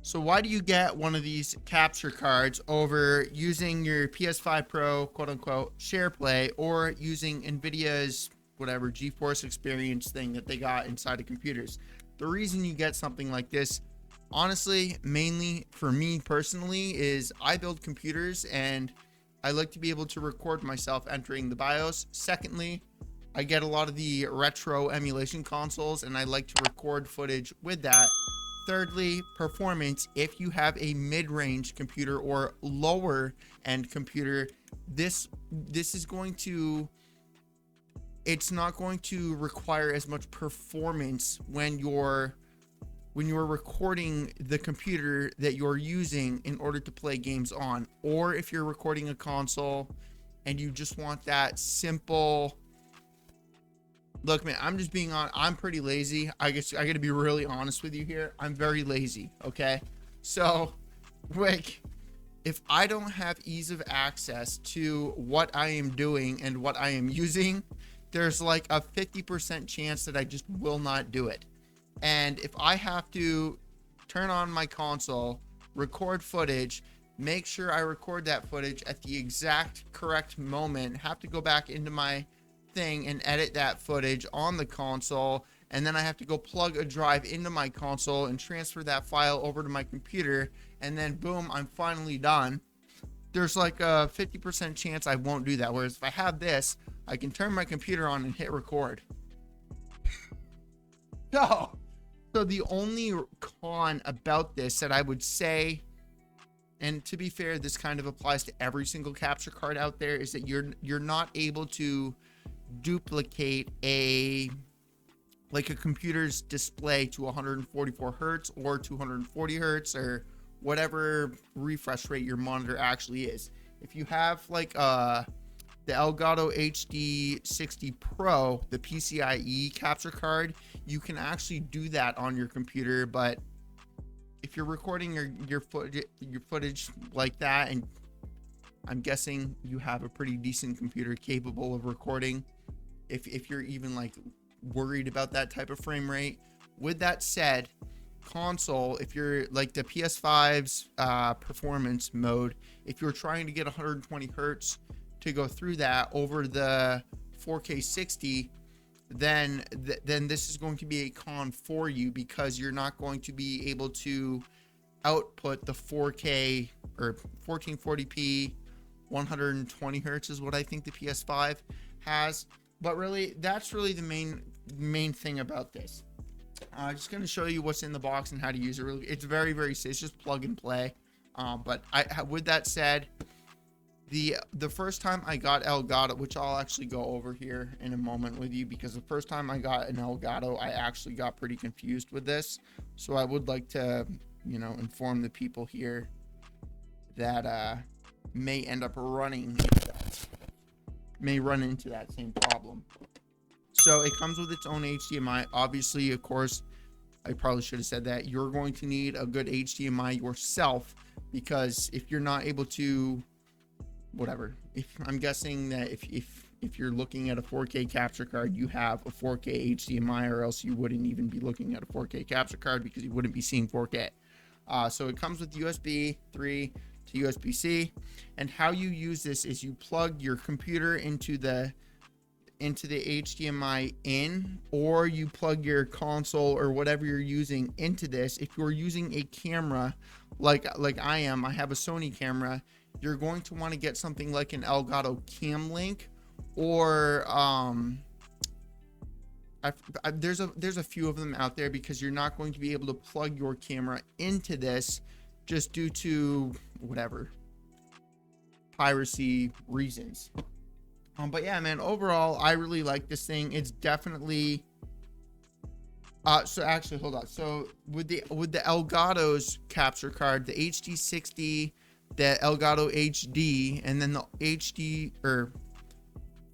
So why do you get one of these capture cards over using your PS5 Pro, quote unquote, SharePlay, or using NVIDIA's whatever GeForce Experience thing that they got inside of computers? The reason you get something like this, honestly, mainly for me personally, is I build computers and I like to be able to record myself entering the BIOS. Secondly, I get a lot of the retro emulation consoles and I like to record footage with that. Thirdly, performance. If you have a mid-range computer or lower end computer, this is going to, it's not going to require as much performance when you're recording the computer that you're using in order to play games on, or if you're recording a console and you just want that simple. Look, man, I'm just being on. I'm pretty lazy. I guess I got to be really honest with you here. I'm very lazy. Okay. So, like, if I don't have ease of access to what I am doing and what I am using, there's like a 50% chance that I just will not do it. And if I have to turn on my console, record footage, make sure I record that footage at the exact correct moment, have to go back into my thing and edit that footage on the console, and then I have to go plug a drive into my console and transfer that file over to my computer, and then boom, I'm finally done. There's like a 50% chance I won't do that. Whereas if I have this, I can turn my computer on and hit record. So the only con about this that I would say, and to be fair, this kind of applies to every single capture card out there, is that you're not able to duplicate a computer's display to 144 hertz or 240 hertz or whatever refresh rate your monitor actually is. If you have like the Elgato HD 60 Pro, the PCIe capture card, you can actually do that on your computer. But if you're recording your footage like that, and I'm guessing you have a pretty decent computer capable of recording, if you're even like worried about that type of frame rate. With that said, console, if you're like the PS5's performance mode, if you're trying to get 120 hertz to go through that over the 4K 60, then this is going to be a con for you, because you're not going to be able to output the 4K or 1440p 120 hertz is what I think the PS5 has. But really, that's really the main thing about this. I'm just going to show you what's in the box and how to use it. Really, it's very, very simple. It's just plug and play. But with that said, the first time I got Elgato, which I'll actually go over here in a moment with you, because the first time I got an Elgato, I actually got pretty confused with this. So I would like to, inform the people here that may end up run into that same problem. So it comes with its own HDMI. Obviously, of course, I probably should have said that you're going to need a good HDMI yourself, because if you're not able to, whatever, I'm guessing that if you're looking at a 4K capture card, you have a 4K HDMI, or else you wouldn't even be looking at a 4K capture card, because you wouldn't be seeing 4K. So it comes with USB 3 to USB-C, and how you use this is you plug your computer into the HDMI in, or you plug your console or whatever you're using into this. If you're using a camera like I am, I have a Sony camera, you're going to want to get something like an Elgato Cam Link, or there's a few of them out there, because you're not going to be able to plug your camera into this just due to whatever piracy reasons. But yeah, man, overall, I really like this thing. It's definitely so actually, hold on. So with the Elgato's capture card, the HD60, the Elgato HD, and then the HD or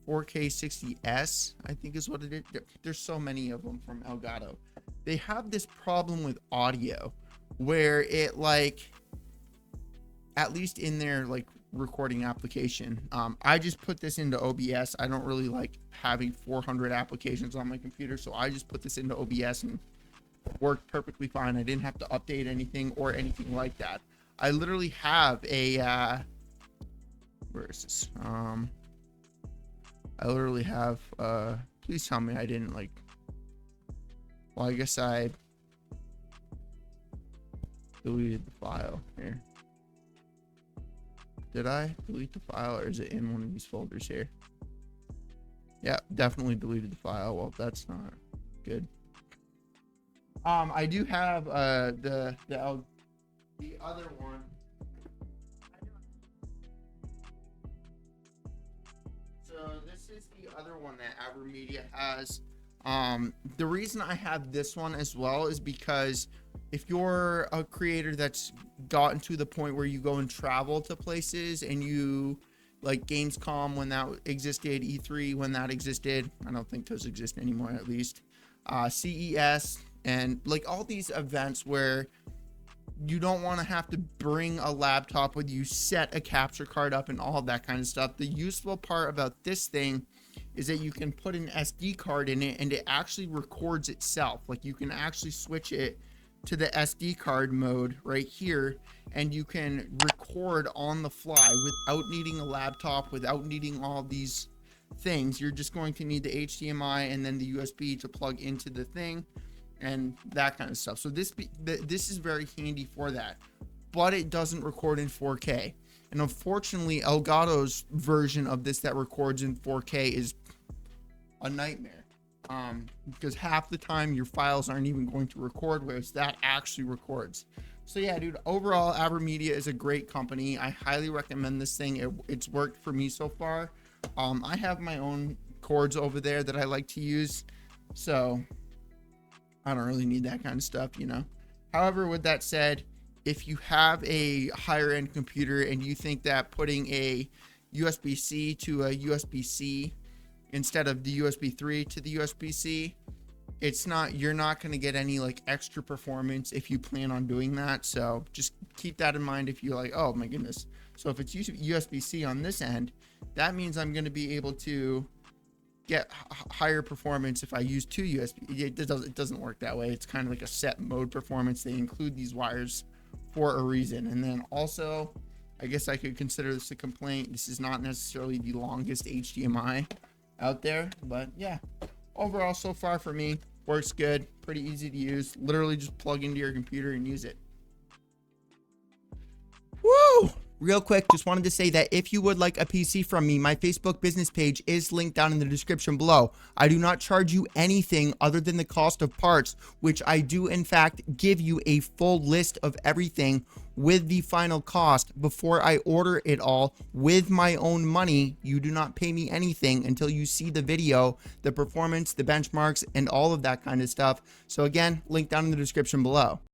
4K 60S, I think is what it is. There's so many of them from Elgato. They have this problem with audio where it, like, at least in their like recording application, I just put this into OBS. I don't really like having 400 applications on my computer, so I just put this into OBS, and worked perfectly fine. I didn't have to update anything or anything like that. I literally have a where is this? I literally have please tell me I didn't like, well, I guess I deleted the file here. Did I delete the file, or is it in one of these folders here? Yeah, definitely deleted the file. Well, that's not good. I do have the other one. So this is the other one that AverMedia has. The reason I have this one as well is because if you're a creator that's gotten to the point where you go and travel to places, and you like Gamescom when that existed, E3 when that existed, I don't think those exist anymore, at least, CES, and like all these events where you don't want to have to bring a laptop with you, set a capture card up and all that kind of stuff. The useful part about this thing is that you can put an SD card in it and it actually records itself. Like you can actually switch it to the SD card mode right here, and you can record on the fly without needing a laptop, without needing all these things. You're just going to need the HDMI and then the USB to plug into the thing and that kind of stuff. So this is very handy for that, but it doesn't record in 4K. And unfortunately, Elgato's version of this that records in 4K is a nightmare. Because half the time your files aren't even going to record, whereas that actually records. So yeah, dude, overall, AverMedia is a great company. I highly recommend this thing. It's worked for me so far. I have my own cords over there that I like to use, so I don't really need that kind of stuff, you know. However, with that said, if you have a higher end computer and you think that putting a USB-C to a USB-C instead of the USB 3 to the USB-C, you're not going to get any like extra performance if you plan on doing that. So just keep that in mind if you're like, oh my goodness. So if it's USB-C on this end, that means I'm going to be able to get higher performance if I use two USB. It doesn't work that way. It's kind of like a set mode performance. They include these wires for a reason. And then also, I guess I could consider this a complaint. This is not necessarily the longest HDMI out there, but yeah, overall so far for me, works good, pretty easy to use. Literally just plug into your computer and use it. Woo! Real quick, just wanted to say that if you would like a PC from me, my Facebook business page is linked down in the description below. I do not charge you anything other than the cost of parts, which I do in fact give you a full list of everything with the final cost before I order it all with my own money. You do not pay me anything until you see the video, the performance, the benchmarks, and all of that kind of stuff. So again, link down in the description below.